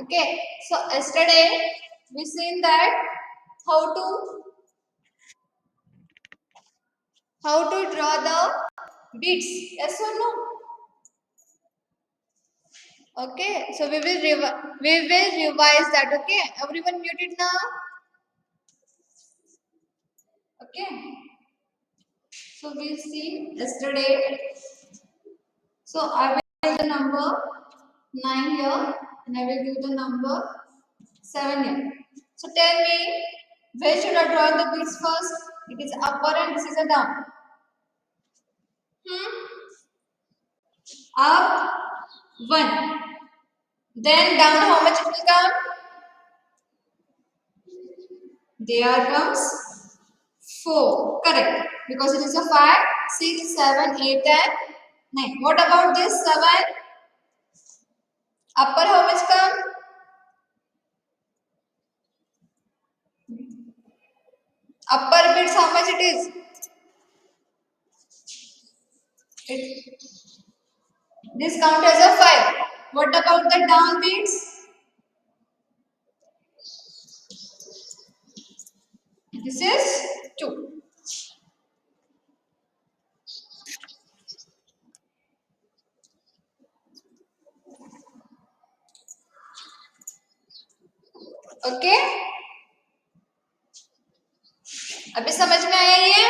Okay, so yesterday we seen that how to draw the beats. Yes or no? Okay, so we will revise that. Okay, everyone muted now. Okay, so we see yesterday. So I will give the number 9 here, and I will give the number 7 here. So tell me, where should I draw the beats first? It is upper and this is a down. Up 1. Then down how much it will come? There comes 4. Correct. Because it is a 5, 6, 7, 8 and 9. What about this 7? Upper how much come? Upper bits how much it is? This count as a 5. What about the down bits? This is 2. Okay? अभी समझ में आया ये?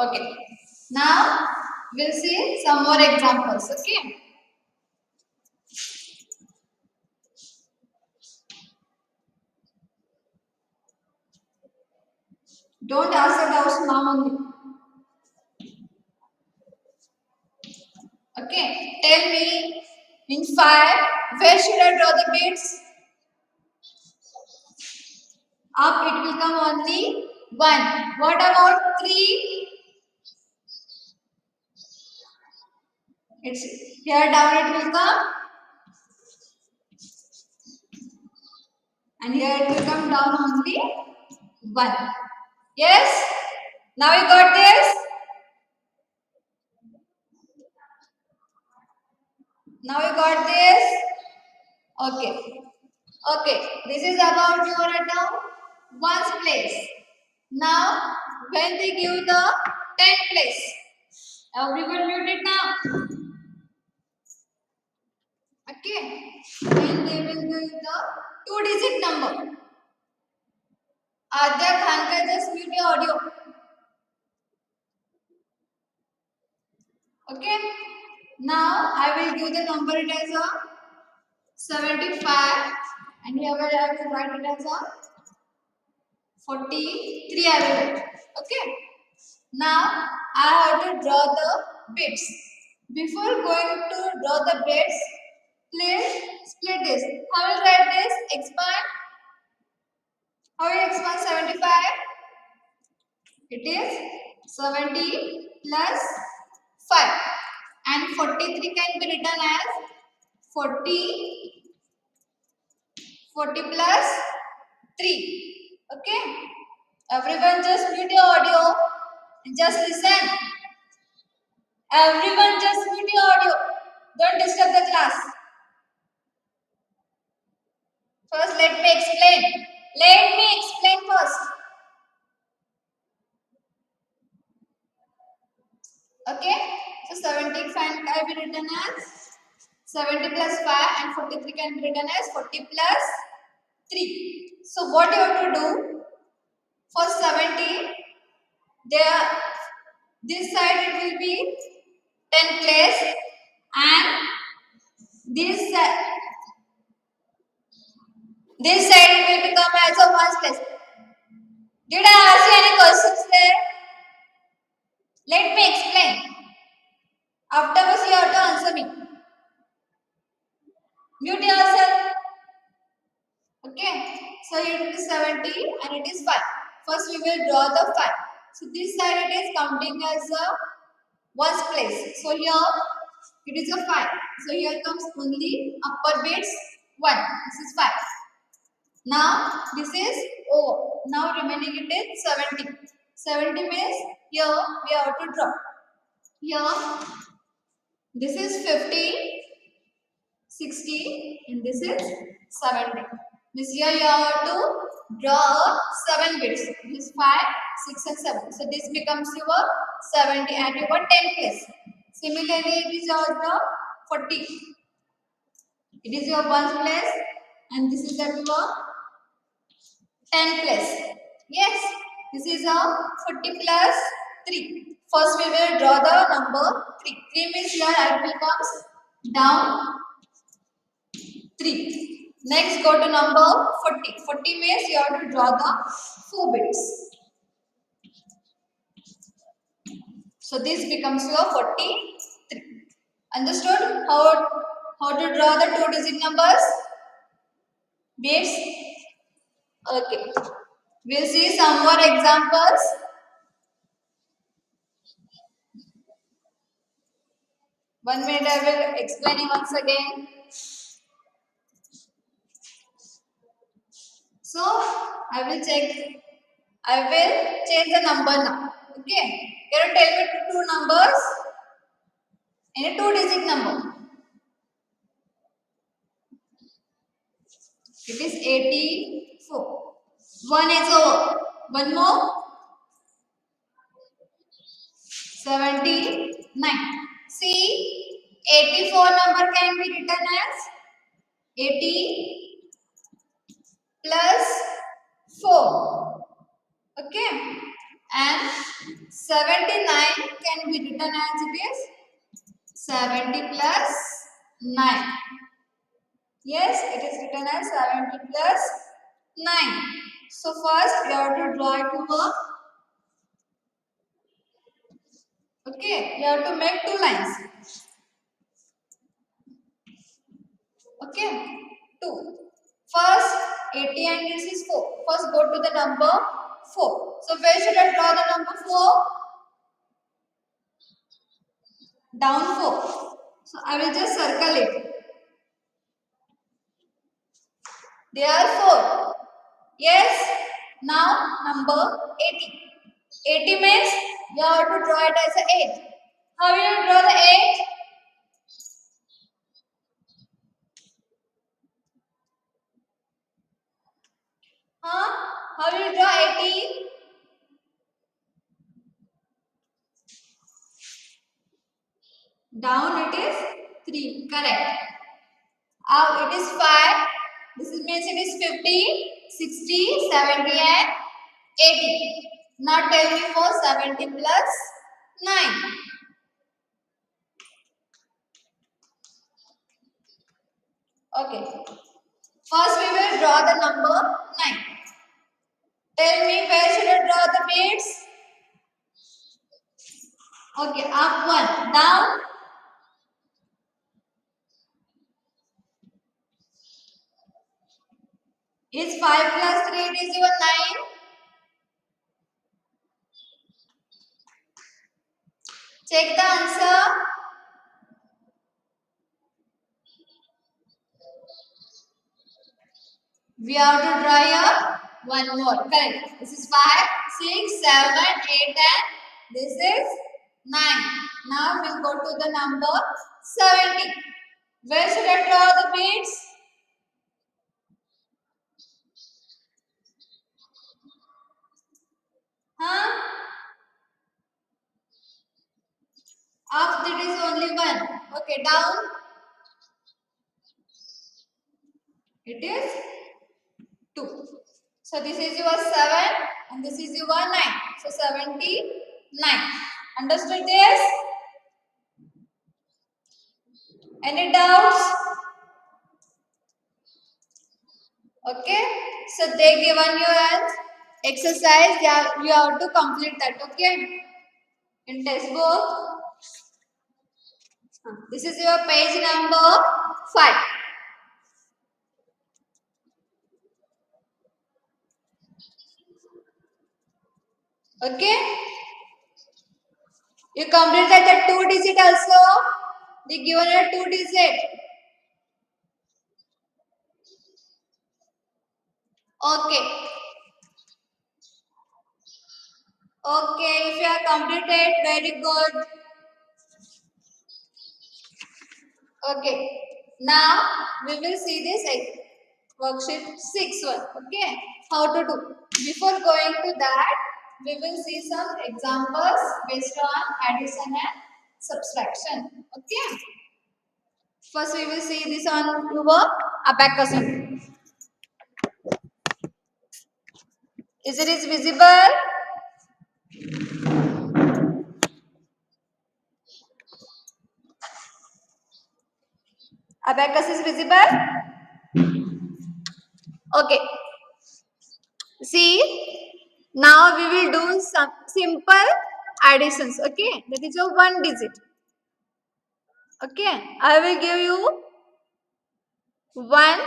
Okay. Now we'll see some more examples. Okay. Don't ask the doubts now only. Okay. Tell me in 5 where should I draw the beats? Up it will come only 1. What about 3? It's here down it will come. And here it will come down only 1. Yes? Now you got this? Now you got this? Okay. Okay. This is about your at one's place. Now, when they give the 10th place, everyone muted now. Okay. When they will give the 2-digit number. Adya Khanka, just mute your audio. Okay. Now I will give the number it as a 75, and here I will write it as a 43. I will write. Okay. Now I have to draw the bits. Before going to draw the bits, please split this. How will write this? Expand. How will expand 75? It is 70 plus 5, and 43 can be written as 40 plus 3. Okay. Everyone just mute your audio and just listen. Everyone just mute your audio. Don't disturb the class. First let me explain. Let me explain first. Okay. So 70 can be written as 70 plus 5, and 43 can be written as 40 plus 3. So what you have to do? For 70, there this side it will be 10 place, and this side it will become as a 1 place. Did I ask you any questions there? Let me explain. Afterwards you have to answer me. Mute yourself. Okay. So it is 70 and it is 5. First we will draw the 5. So this side it is counting as a 1's place. So here it is a 5. So here comes only upper bits 1. This is 5. Now this is over. Now remaining it is 70. 70 means here we have to draw. Here this is 50, 60 and this is 70. Means here you have to draw 7 bits. This is 5, 6 and 7. So this becomes your 70 at your 10 place. Similarly, it is your 40. It is your 1 place and this is at your 10 place. Yes, this is a 40 plus 3. First we will draw the number 3. 3 means here it will comes down 3. Next go to number 40. 40 means you have to draw the 4 bits. So this becomes your 43. Understood how to draw the 2-digit numbers? Bits? Okay. We'll see some more examples. One minute I will explain you once again. So I will change the number now. Okay. Can you tell me two numbers? Any 2-digit number. It is 84. One is over. One more. 79. See, 84 number can be written as 80 plus 4. Okay. And 79 can be written as it is 70 plus 9. Yes, it is written as 70 plus 9. So first we have to draw it over. Okay, you have to make 2 lines. Okay, 2. First 80 and this is 4. First go to the number 4. So where should I draw the number 4? Down 4. So I will just circle it. There are 4. Yes. Now number 80. 80 means you have to draw it as a 8. How will you draw the 8? How will you draw 80? Down it is 3. Correct. Now it is 5. This means it is 50, 60, 70 and 80. Now tell me for 70 plus 9. Okay. First we will draw the number 9. Tell me where should I draw the bits? Okay, up 1. Down. Is 5 plus 3 it is your 9. Check the answer. We have to draw here one more. Correct. This is 5, 6, 7, 8 and this is 9. Now we'll go to the number 70. Where should I draw the beads? Huh? Up it is only 1. Okay, down. It is 2. So this is your 7 and this is your 9. So 79. Understood this? Any doubts? Okay. So they given you an exercise. You have to complete that. Okay. In textbook. This is your page number 5. Okay. You completed the 2-digit also. They given you 2-digit. Okay. Okay. If you have completed, very good. Okay. Now we will see this worksheet 6 one. Okay, how to do. Before going to that, we will see some examples based on addition and subtraction. Okay. First, we will see this on your abacus. Is it is visible? Abacus is visible? Okay. See, now we will do some simple additions. Okay, that is your one digit. Okay, I will give you 1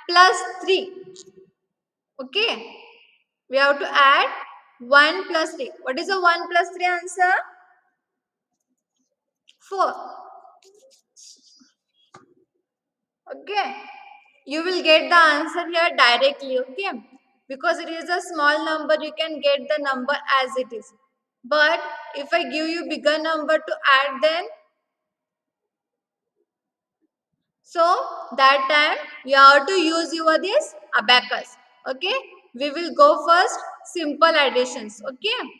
plus 3. Okay, we have to add 1 plus 3. What is the 1 plus 3 answer? 4. Okay, you will get the answer here directly. Okay, because it is a small number, you can get the number as it is. But if I give you bigger number to add, then so that time you have to use your this abacus. Okay, we will go first simple additions. Okay,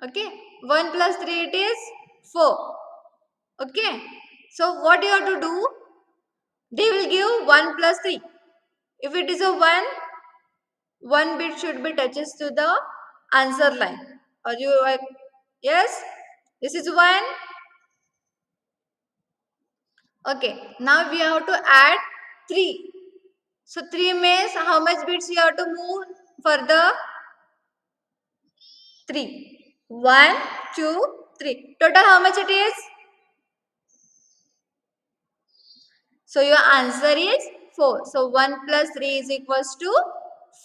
okay, 1 plus 3 it is 4. Okay, so what you have to do, they will give 1 plus 3. If it is a 1, one bit should be touches to the answer line. Are you like, yes, this is 1. Okay, now we have to add 3. So 3 means how much bits you have to move for the 3? 1, 2, 3. Total how much it is? So your answer is 4. So 1 plus 3 is equals to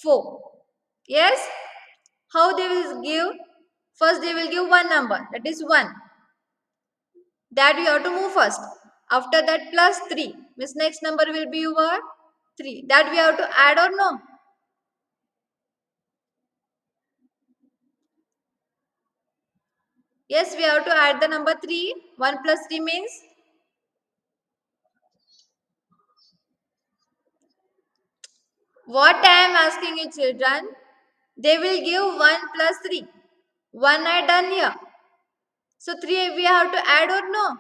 4. Yes? How they will give? First they will give one number, that is 1. That you have to move first. After that plus 3 means next number will be your 3. That we have to add or no? Yes, we have to add the number 3. 1 plus 3 means what I am asking you children, they will give 1 plus 3. 1 I done here. So 3 we have to add or no?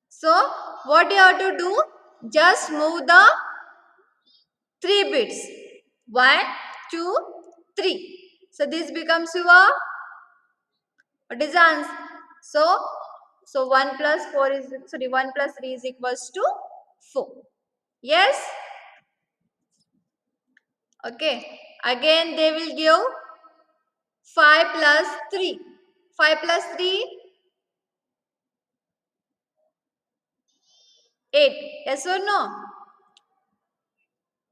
So what you have to do? Just move the 3 bits. 1, 2, 3. So this becomes your, what is the answer? So 1 plus 4 is, sorry, 1 plus 3 is equals to 4. Yes? Okay. Again they will give 5 plus 3. 5 plus 3, 8. Yes or no?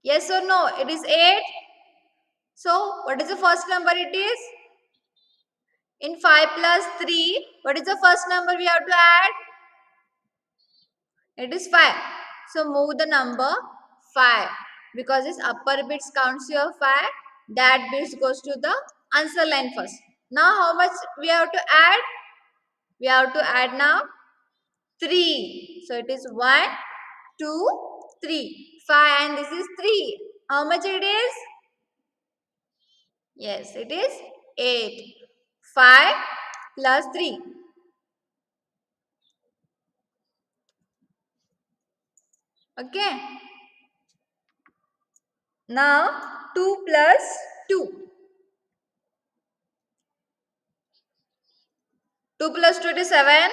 Yes or no? It is 8. So what is the first number it is? In 5 plus 3, what is the first number we have to add? It is 5. So move the number 5. Because this upper bits counts your 5. That bits goes to the answer line first. Now how much we have to add? We have to add now 3. So it is 1, 2, 3. 5 and this is 3. How much it is? Yes, it is 8. 5 plus 3. Okay. Now 2 plus 2. 2 plus 2 is 7.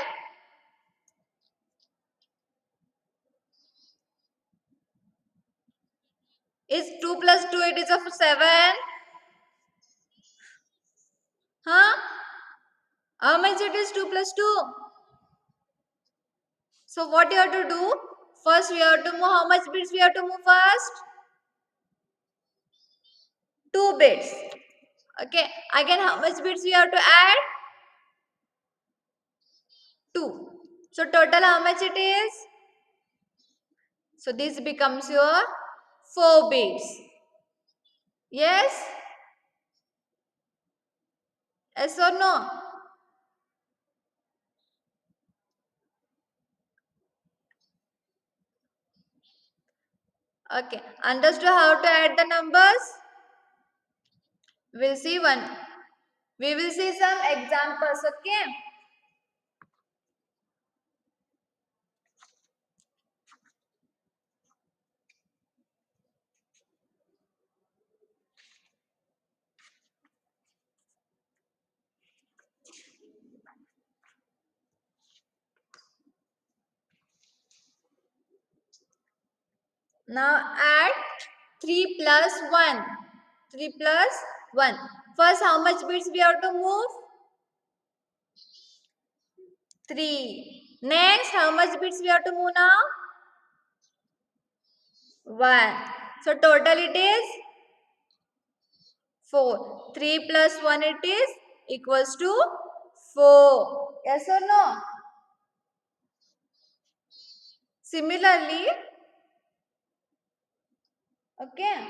Is 2 plus 2 it is of 7? Huh? How much it is 2 plus 2? So what you have to do? First we have to move, how much bits we have to move first? 2 bits. Okay. Again how much bits we have to add? 2. So total how much it is? So this becomes your 4 bits. Yes? Yes or no? Okay. Understood how to add the numbers? We'll see one. We will see some examples. Okay. Now add 3 plus 1. 3 plus 1. First, how much bits we have to move? 3. Next, how much bits we have to move now? 1. So total it is 4. 3 plus 1 it is equals to 4. Yes or no? Similarly, okay.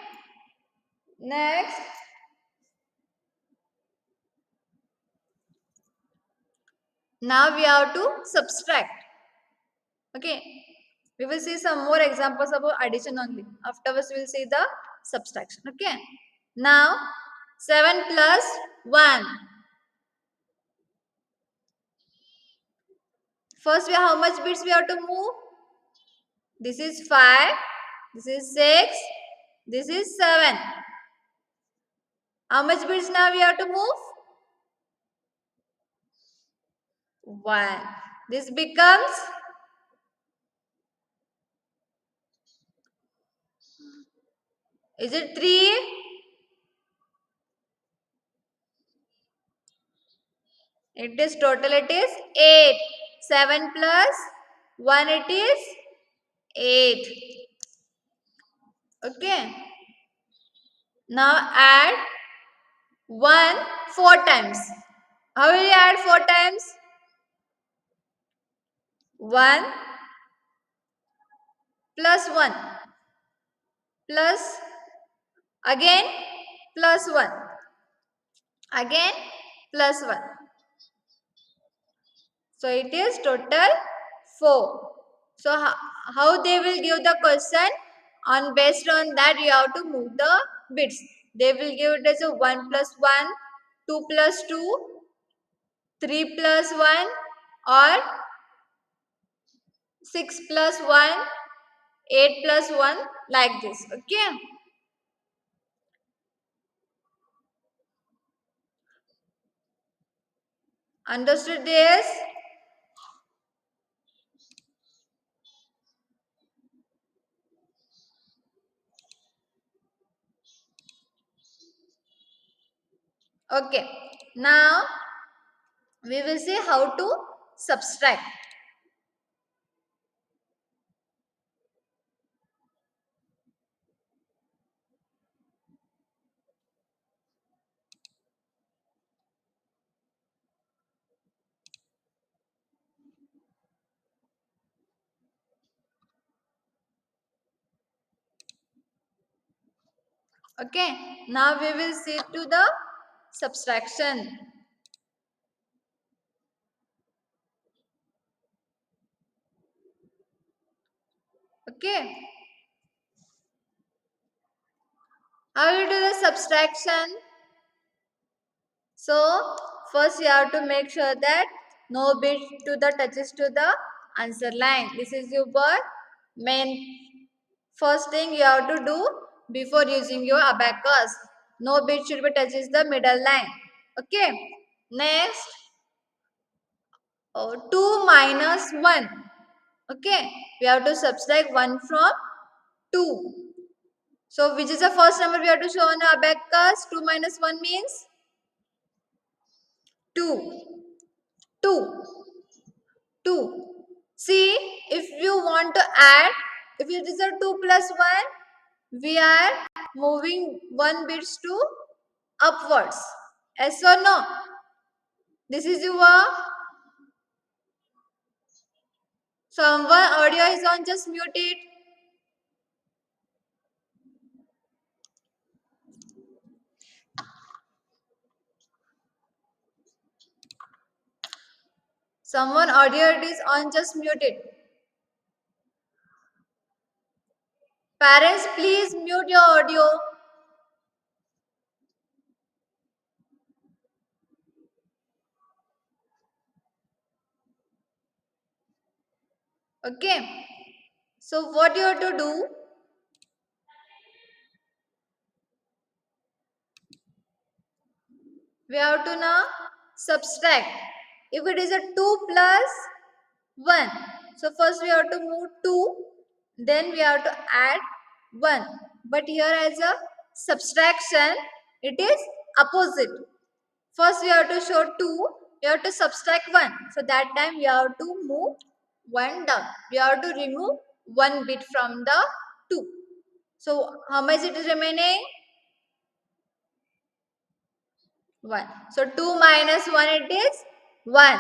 Next, now we have to subtract. Okay. We will see some more examples about addition only. Afterwards, we will see the subtraction. Okay. Now, 7 plus 1. First, how much bits we have to move? This is 5. This is 6. This is 7. How much bits now we have to move? 1. This becomes is it 3? It is total it is 8. 7 plus 1 it is 8. Okay. Now add 1 4 times. How will you add 4 times? 1 plus 1 plus again plus 1 again plus 1. So it is total 4. So how they will give the question? On based on that you have to move the bits. They will give it as a 1 plus 1, 2 plus 2, 3 plus 1 or 6 plus 1, 8 plus 1 like this. Okay. Understood this? Okay. Now we will see how to subtract. Okay. Now we will see to the subtraction. Okay. How you do the subtraction? So first you have to make sure that no bit to the touches to the answer line. This is your main first thing you have to do before using your abacus. No bit should be touches the middle line. Okay. Next, 2 minus 1. Okay. We have to subtract 1 from 2. So which is the first number we have to show on the abacus? 2 minus 1 means 2. 2. 2. See, if you want to add, if it is a 2 plus 1, we are moving 1 bits to upwards. Yes or no? This is your someone audio is on, just mute it. Someone audio is on, just mute it. Parents, please mute your audio. Okay. So what you have to do? We have to now subtract. If it is a 2 plus 1. So first we have to move 2. Then we have to add 1. But here as a subtraction, it is opposite. First we have to show 2. We have to subtract 1. So that time we have to move 1 down. We have to remove 1 bit from the 2. So how much it is remaining? 1. So 2 minus 1 it is 1.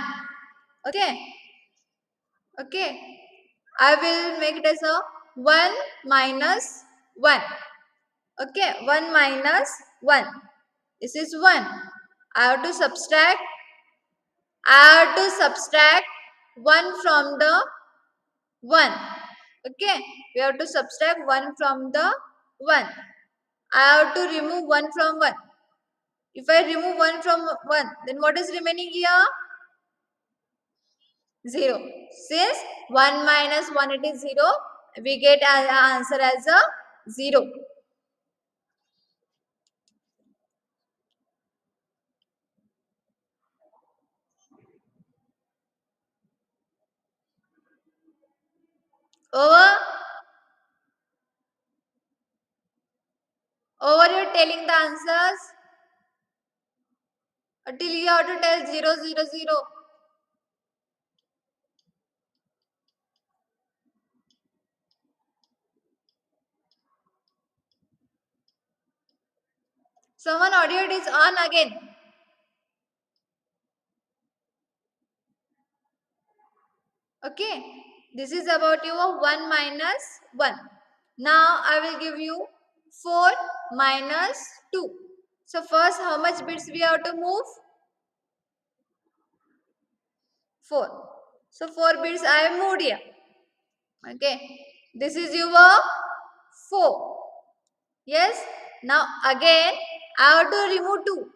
Okay. Okay. I will make it as a 1 minus 1. Okay. 1 minus 1. This is 1. I have to subtract. I have to subtract 1 from the 1. Okay. We have to subtract 1 from the 1. I have to remove 1 from 1. If I remove 1 from 1, then what is remaining here? 0. Since 1 minus 1 it is 0, we get an answer as a 0. Over? Over you're telling the answers? Until you have to tell 0, 0, 0. Someone audio it is on again. Okay. This is about your 1 minus 1. Now I will give you 4 minus 2. So first how much bits we have to move? 4. So 4 bits I have moved here. Okay. This is your 4. Yes. Now again I have to remove 2.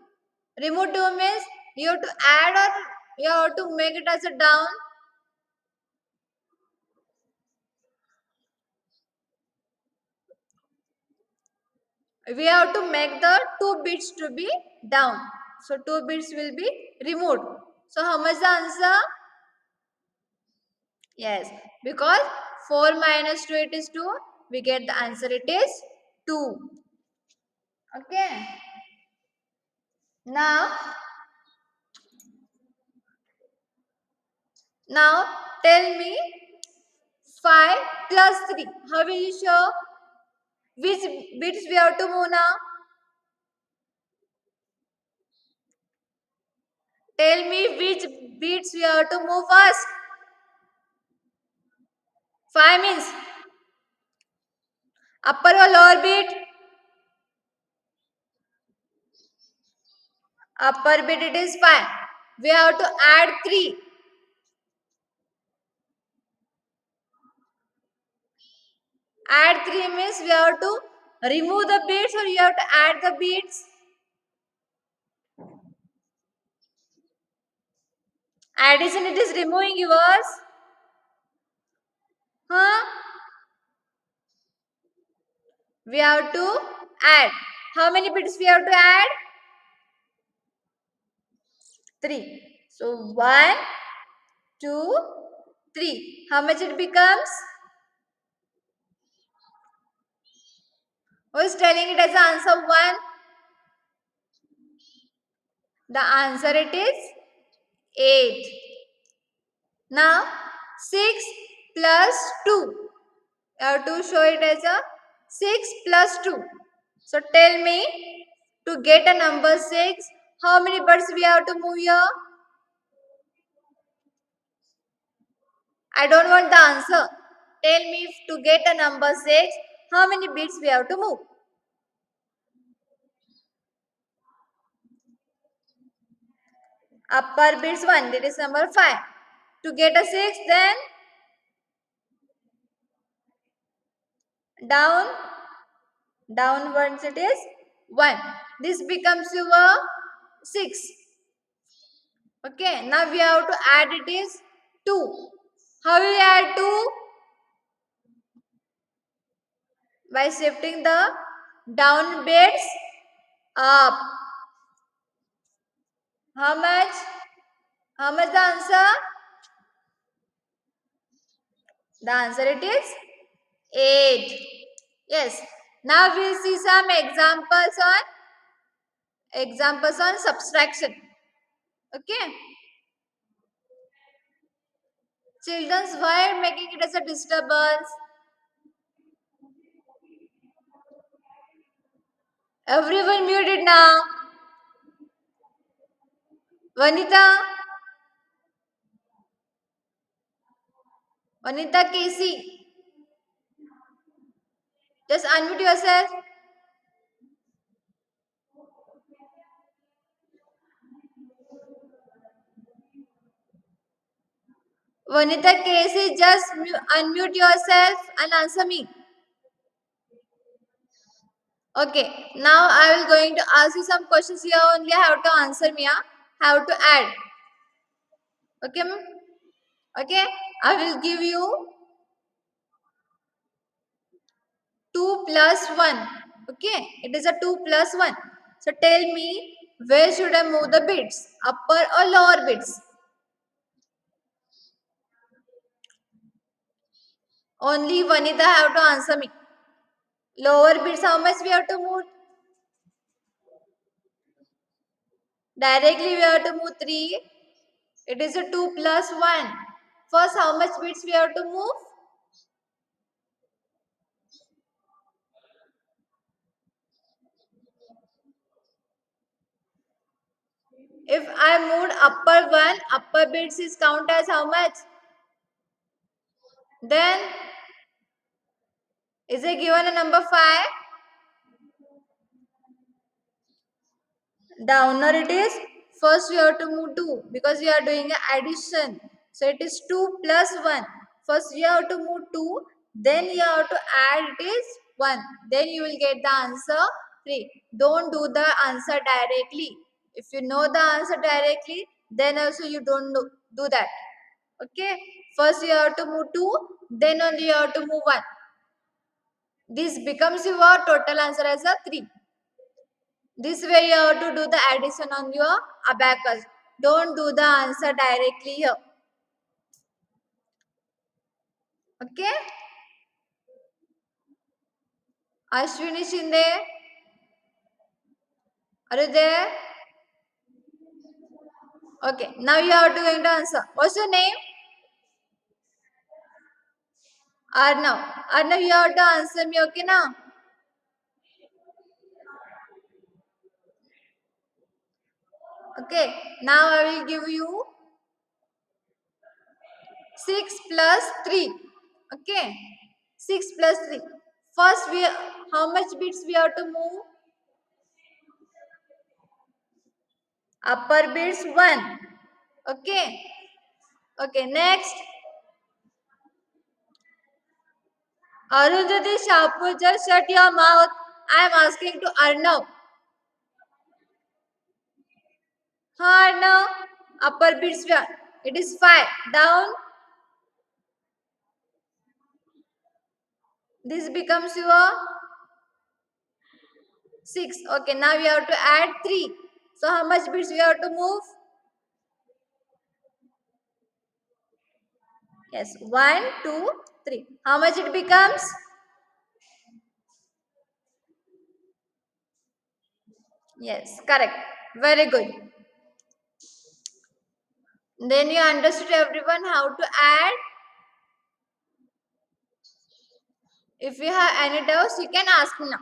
Remove 2 means you have to add or you have to make it as a down. We have to make the 2 bits to be down. So 2 bits will be removed. So how much the answer? Yes. Because 4 minus 2 it is 2. We get the answer it is 2. Okay. Now tell me 5 plus 3. How will you show? Which bits we have to move now? Tell me which bits we have to move first. 5 means upper or lower bit? Upper bit it is 5. We have to add 3. Add 3 means we have to remove the bits or you have to add the bits. Addition it is removing yours. Huh? We have to add. How many bits we have to add? 3. So 1, 2, 3. How much it becomes? Who is telling it as answer 1? The answer it is 8. Now 6 plus 2. You have to show it as a 6 plus 2. So tell me, to get a number 6, how many birds we have to move here? I don't want the answer. Tell me, to get a number 6, how many bits we have to move? Upper bits 1, that is number 5. To get a 6, then Down, downwards it is 1. This becomes your 6. Okay, now we have to add it is 2. How will we add 2? By shifting the down bits up. How much? How much the answer? The answer it is 8. Yes. Now we'll see some examples on subtraction. Okay. Children's why making it as a disturbance? Everyone muted now. Vanita. Vanita Casey. Just unmute yourself. Vanita Casey, just unmute yourself and answer me. Okay, now I will going to ask you some questions here only. How to answer me, how to add. Okay, okay. I will give you 2 plus 1. Okay, it is a 2 plus 1. So tell me, where should I move the bits? Upper or lower bits? Only Vanita have to answer me. Lower bits, how much we have to move? Directly we have to move 3. It is a 2 plus 1. First, how much bits we have to move? If I moved upper 1, upper bits is count as how much? Then, is it given a number 5? Downer it is. First we have to move 2 because we are doing an addition. So it is 2 plus 1. First you have to move 2. Then you have to add it is 1. Then you will get the answer 3. Don't do the answer directly. If you know the answer directly, then also you don't do that. Okay. First you have to move 2. Then only you have to move 1. This becomes your total answer as a 3. This way you have to do the addition on your abacus. Don't do the answer directly here. Okay? Ashwini Shinde, are you there? Okay, now you have to going to answer. What's your name? Arnav. Arnav, you have to answer me, okay now? Okay, now I will give you 6 plus 3. Okay, 6 plus 3. First, how much bits we have to move? Upper bits 1. Okay. Okay, next. Arundhati Shapur, just shut your mouth. I am asking to Arnav. Arnav, upper bits, it is 5. Down, this becomes your 6. Okay, now we have to add 3. So how much bits we have to move? Yes, 1, 2, 3. How much it becomes? Yes, correct. Very good. Then you understood everyone how to add. If you have any doubts, you can ask me now.